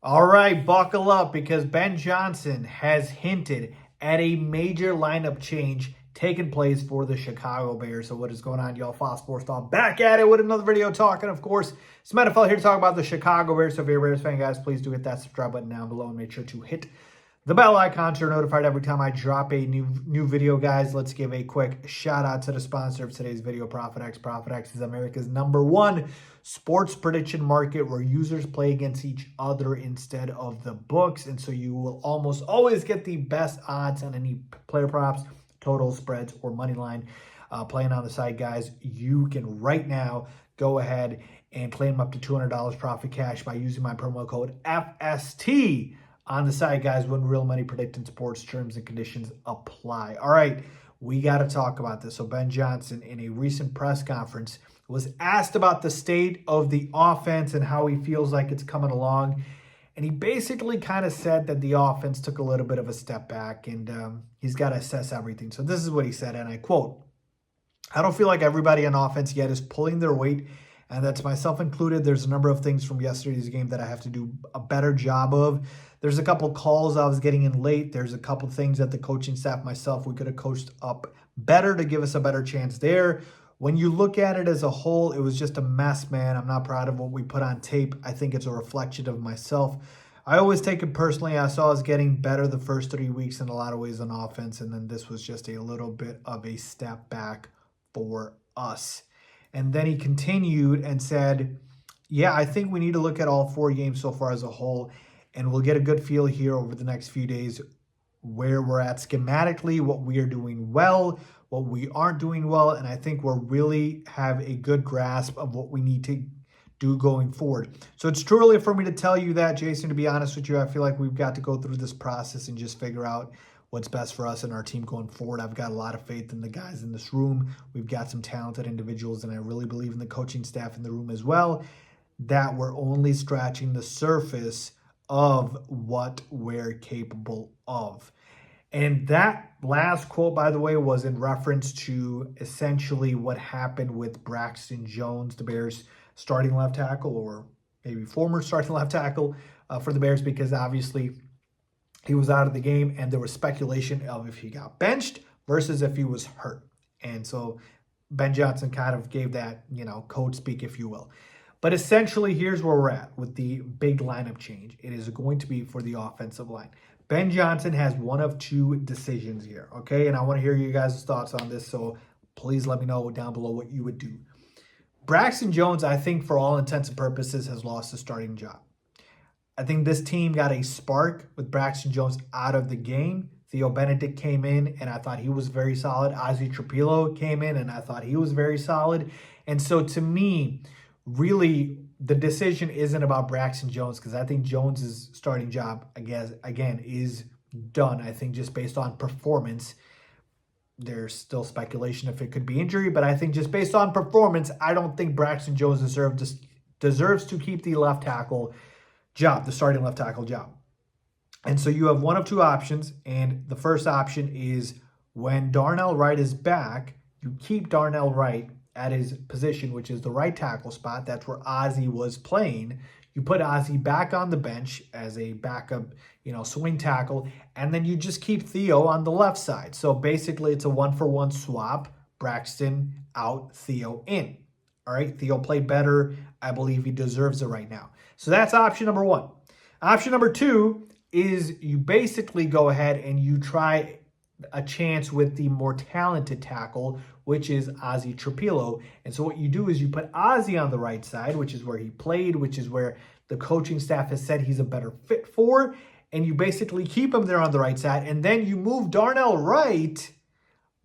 All right, buckle up because Ben Johnson has hinted at a major lineup change taking place for the Chicago Bears. So what is going on, y'all? Fox Sports Talk back at it with another video talking, of course, some NFL here to talk about the Chicago Bears. So if you're a Bears fan, guys, please do hit that subscribe button down below and make sure to hit the bell icon so you're notified every time I drop a new video, guys. Let's give a quick shout out to the sponsor of today's video, ProfitX. ProfitX is America's #1 sports prediction market where users play against each other instead of the books. And so you will almost always get the best odds on any player props, totals, spreads, or money line playing on the site, guys. You can right now go ahead and claim up to $200 profit cash by using my promo code FST on the site, guys. When real money predicting sports, terms and conditions apply. All right, we got to talk about this. So Ben Johnson, in a recent press conference, was asked about the state of the offense and how he feels like it's coming along. And he basically kind of said that the offense took a little bit of a step back and he's got to assess everything. So this is what he said, and I quote, "I don't feel like everybody on offense yet is pulling their weight, and that's myself included. There's a number of things from yesterday's game that I have to do a better job of. There's a couple calls I was getting in late. There's a couple things that the coaching staff, myself, we could have coached up better to give us a better chance there. When you look at it as a whole, it was just a mess, man. I'm not proud of what we put on tape. I think it's a reflection of myself. I always take it personally. I saw us getting better the first 3 weeks in a lot of ways on offense, and then this was just a little bit of a step back for us." And then he continued and said, "Yeah, I think we need to look at all 4 games so far as a whole, and we'll get a good feel here over the next few days where we're at schematically, what we are doing well, what we aren't doing well, and I think we'll really have a good grasp of what we need to do going forward." So it's too early for me to tell you that, Jason. To be honest with you, I feel like we've got to go through this process and just figure out what's best for us and our team going forward. I've got a lot of faith in the guys in this room. We've got some talented individuals, and I really believe in the coaching staff in the room as well, that we're only scratching the surface of what we're capable of. And that last quote, by the way, was in reference to essentially what happened with Braxton Jones, the Bears' starting left tackle, or maybe former starting left tackle for the Bears, because obviously he was out of the game and there was speculation of if he got benched versus if he was hurt. And so Ben Johnson kind of gave that, code speak, if you will. But essentially, here's where we're at with the big lineup change. It is going to be for the offensive line. Ben Johnson has one of 2 decisions here, okay? And I want to hear you guys' thoughts on this, so please let me know down below what you would do. Braxton Jones, I think, for all intents and purposes, has lost the starting job. I think this team got a spark with Braxton Jones out of the game. Theo Benedict came in, and I thought he was very solid. Ozzie Trapilo came in, and I thought he was very solid. And so, to me, really, the decision isn't about Braxton Jones, because I think Jones's starting job, again, is done. I think just based on performance, there's still speculation if it could be injury, but I think just based on performance, I don't think Braxton Jones deserves to keep the left tackle job, the starting left tackle job. And so you have one of 2 options, and the first option is when Darnell Wright is back, you keep Darnell Wright at his position, which is the right tackle spot. That's where Ozzie was playing. You put Ozzie back on the bench as a backup, swing tackle, and then you just keep Theo on the left side. So basically, it's a 1-for-1 swap. Braxton out, Theo in. All right, Theo played better. I believe he deserves it right now. So that's option number 1. Option number 2 is you basically go ahead and you try a chance with the more talented tackle, which is Ozzie Trapilo. And so what you do is you put Ozzie on the right side, which is where he played, which is where the coaching staff has said he's a better fit for, and you basically keep him there on the right side, and then you move Darnell Wright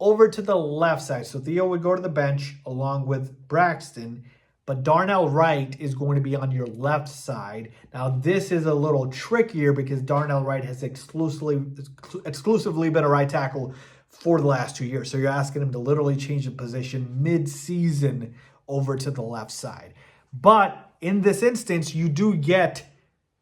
over to the left side. So Theo would go to the bench along with Braxton, but Darnell Wright is going to be on your left side. Now, this is a little trickier because Darnell Wright has exclusively been a right tackle for the last 2 years. So you're asking him to literally change the position mid-season over to the left side. But in this instance, you do get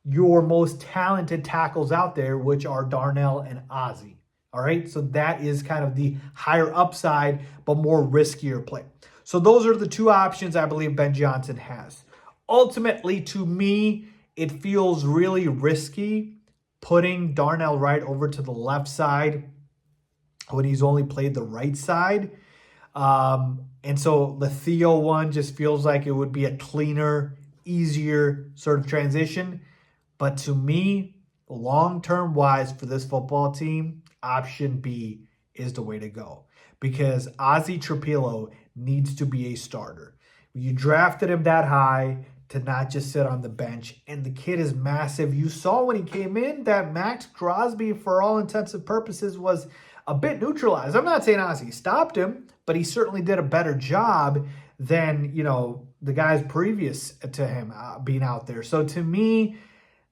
your most talented tackles out there, which are Darnell and Ozzie. All right, so that is kind of the higher upside, but more riskier play. So those are the 2 options I believe Ben Johnson has. Ultimately, to me, it feels really risky putting Darnell Wright over to the left side when he's only played the right side. And so the Theo one just feels like it would be a cleaner, easier sort of transition. But to me, long-term wise for this football team, option B is the way to go. Because Ozzie Trapilo needs to be a starter. You drafted him that high to not just sit on the bench. And the kid is massive. You saw when he came in that Max Crosby, for all intents and purposes, was a bit neutralized. I'm not saying Ozzie stopped him, but he certainly did a better job than, the guys previous to him being out there. So to me,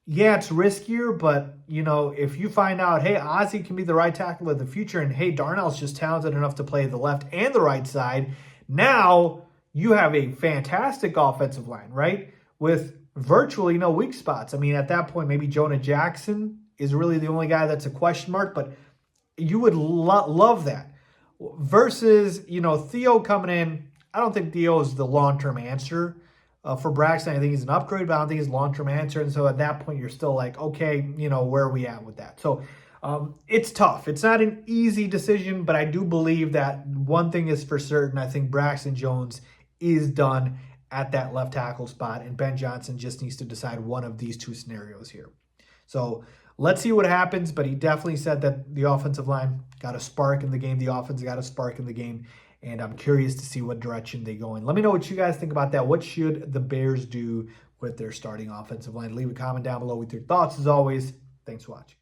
yeah, it's riskier, but, if you find out, hey, Ozzie can be the right tackle of the future, and hey, Darnell's just talented enough to play the left and the right side, now you have a fantastic offensive line, right? With virtually no weak spots. I mean, at that point, maybe Jonah Jackson is really the only guy that's a question mark, but you would love that. Versus, Theo coming in, I don't think Theo is the long-term answer for Braxton. I think he's an upgrade, but I don't think he's a long-term answer. And so at that point, you're still like, okay, where are we at with that? So it's tough. It's not an easy decision, but I do believe that one thing is for certain. I think Braxton Jones is done at that left tackle spot, and Ben Johnson just needs to decide one of these two scenarios here. So let's see what happens, but he definitely said that the offensive line got a spark in the game. The offense got a spark in the game, and I'm curious to see what direction they go in. Let me know what you guys think about that. What should the Bears do with their starting offensive line? Leave a comment down below with your thoughts. As always, thanks for watching.